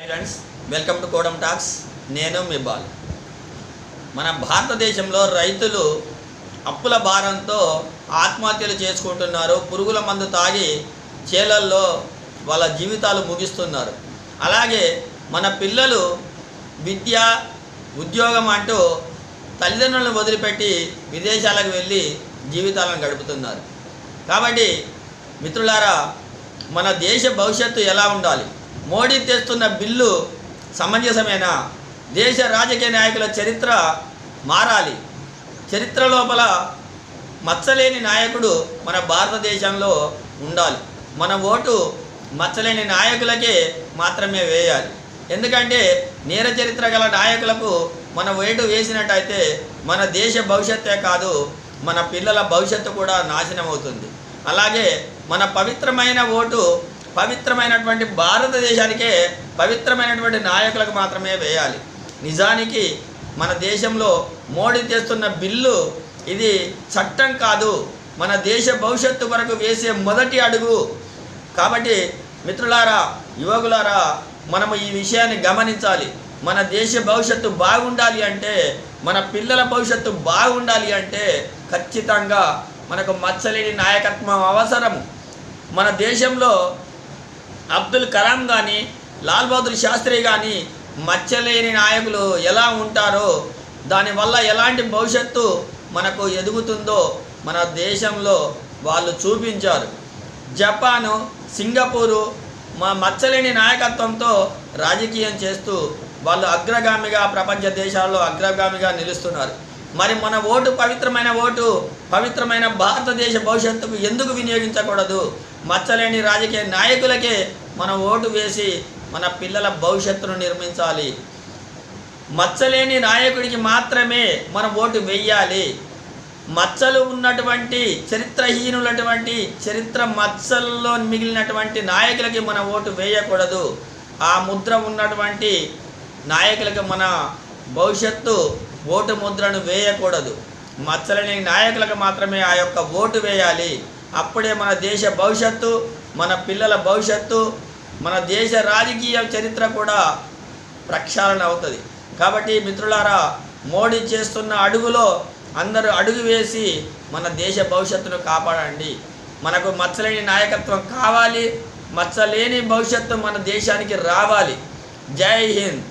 Friends, welcome to కోడమ్ talks. నేను మీ బాలు. మన భారతదేశంలో రైతులు అప్పుల భారంతో ఆత్మహత్యలు చేసుకుంటున్నారు. పురుగుల మందు తాగి చేలల్లో వాళ్ళ జీవితాలు ముగిస్తున్నారు. అలాగే మన పిల్లలు విద్య ఉద్యోగం అంటూ తల్లిదండ్రులను వదిలిపెట్టి విదేశాలకు వెళ్ళి జీవితాలను గడుపుతున్నారు. కాబట్టి మిత్రులారా, మన దేశ భవిష్యత్తు ఎలా ఉండాలి? మోడీ తెస్తున్న బిల్లు సమంజసమేనా? దేశ రాజకీయ నాయకుల చరిత్ర మారాలి. చరిత్ర లోపల మచ్చలేని నాయకుడు మన భారతదేశంలో ఉండాలి. మన ఓటు మచ్చలేని నాయకులకే మాత్రమే వేయాలి. ఎందుకంటే నేర చరిత్ర గల నాయకులకు మన ఓటు వేసినట్టయితే మన దేశ భవిష్యత్తే కాదు, మన పిల్లల భవిష్యత్తు కూడా నాశనం అవుతుంది. అలాగే మన పవిత్రమైన ఓటు పవిత్రమైనటువంటి భారతదేశానికే పవిత్రమైనటువంటి నాయకులకు మాత్రమే వేయాలి. నిజానికి మన దేశంలో మోడీ తెస్తున్న బిల్లు ఇది చట్టం కాదు, మన దేశ భవిష్యత్తు వరకు వేసే మొదటి అడుగు. కాబట్టి మిత్రులారా, యువకులారా, మనము ఈ విషయాన్ని గమనించాలి. మన దేశ భవిష్యత్తు బాగుండాలి అంటే, మన పిల్లల భవిష్యత్తు బాగుండాలి అంటే ఖచ్చితంగా మనకు మచ్చలేని నాయకత్వం అవసరము. మన దేశంలో అబ్దుల్ కలాం కానీ లాల్ బహదూర్ శాస్త్రి కానీ మచ్చలేని నాయకులు ఎలా ఉంటారో, దానివల్ల ఎలాంటి భవిష్యత్తు మనకు ఎదుగుతుందో మన దేశంలో వాళ్ళు చూపించారు. జపాను, సింగపూరు మచ్చలేని నాయకత్వంతో రాజకీయం చేస్తూ వాళ్ళు అగ్రగామిగా, ప్రపంచ దేశాల్లో అగ్రగామిగా నిలుస్తున్నారు. మరి మన ఓటు పవిత్రమైన ఓటు పవిత్రమైన భారతదేశ భవిష్యత్తుకు ఎందుకు వినియోగించకూడదు? మచ్చలేని రాజకీయ నాయకులకే మన ఓటు వేసి మన పిల్లల భవిష్యత్తును నిర్మించాలి. మచ్చలేని నాయకుడికి మాత్రమే మన ఓటు వేయాలి. మచ్చలు ఉన్నటువంటి చరిత్రహీనులటువంటి చరిత్ర మచ్చల్లో మిగిలినటువంటి నాయకులకి మన ఓటు వేయకూడదు. ఆ ముద్ర ఉన్నటువంటి నాయకులకి మన భవిష్యత్తు ఓటు ముద్రను వేయకూడదు. మచ్చలేని నాయకులకు మాత్రమే ఆ యొక్క ఓటు వేయాలి. అప్పుడే మన దేశ భవిష్యత్తు, మన పిల్లల భవిష్యత్తు, మన దేశ రాజకీయ చరిత్ర కూడా ప్రక్షాళన అవుతుంది. కాబట్టి మిత్రులారా, మోడీ చేస్తున్న అడుగులో అందరూ అడుగు వేసి మన దేశ భవిష్యత్తును కాపాడండి. మనకు మచ్చలేని నాయకత్వం కావాలి, మచ్చలేని భవిష్యత్తు మన దేశానికి రావాలి. జై హింద్.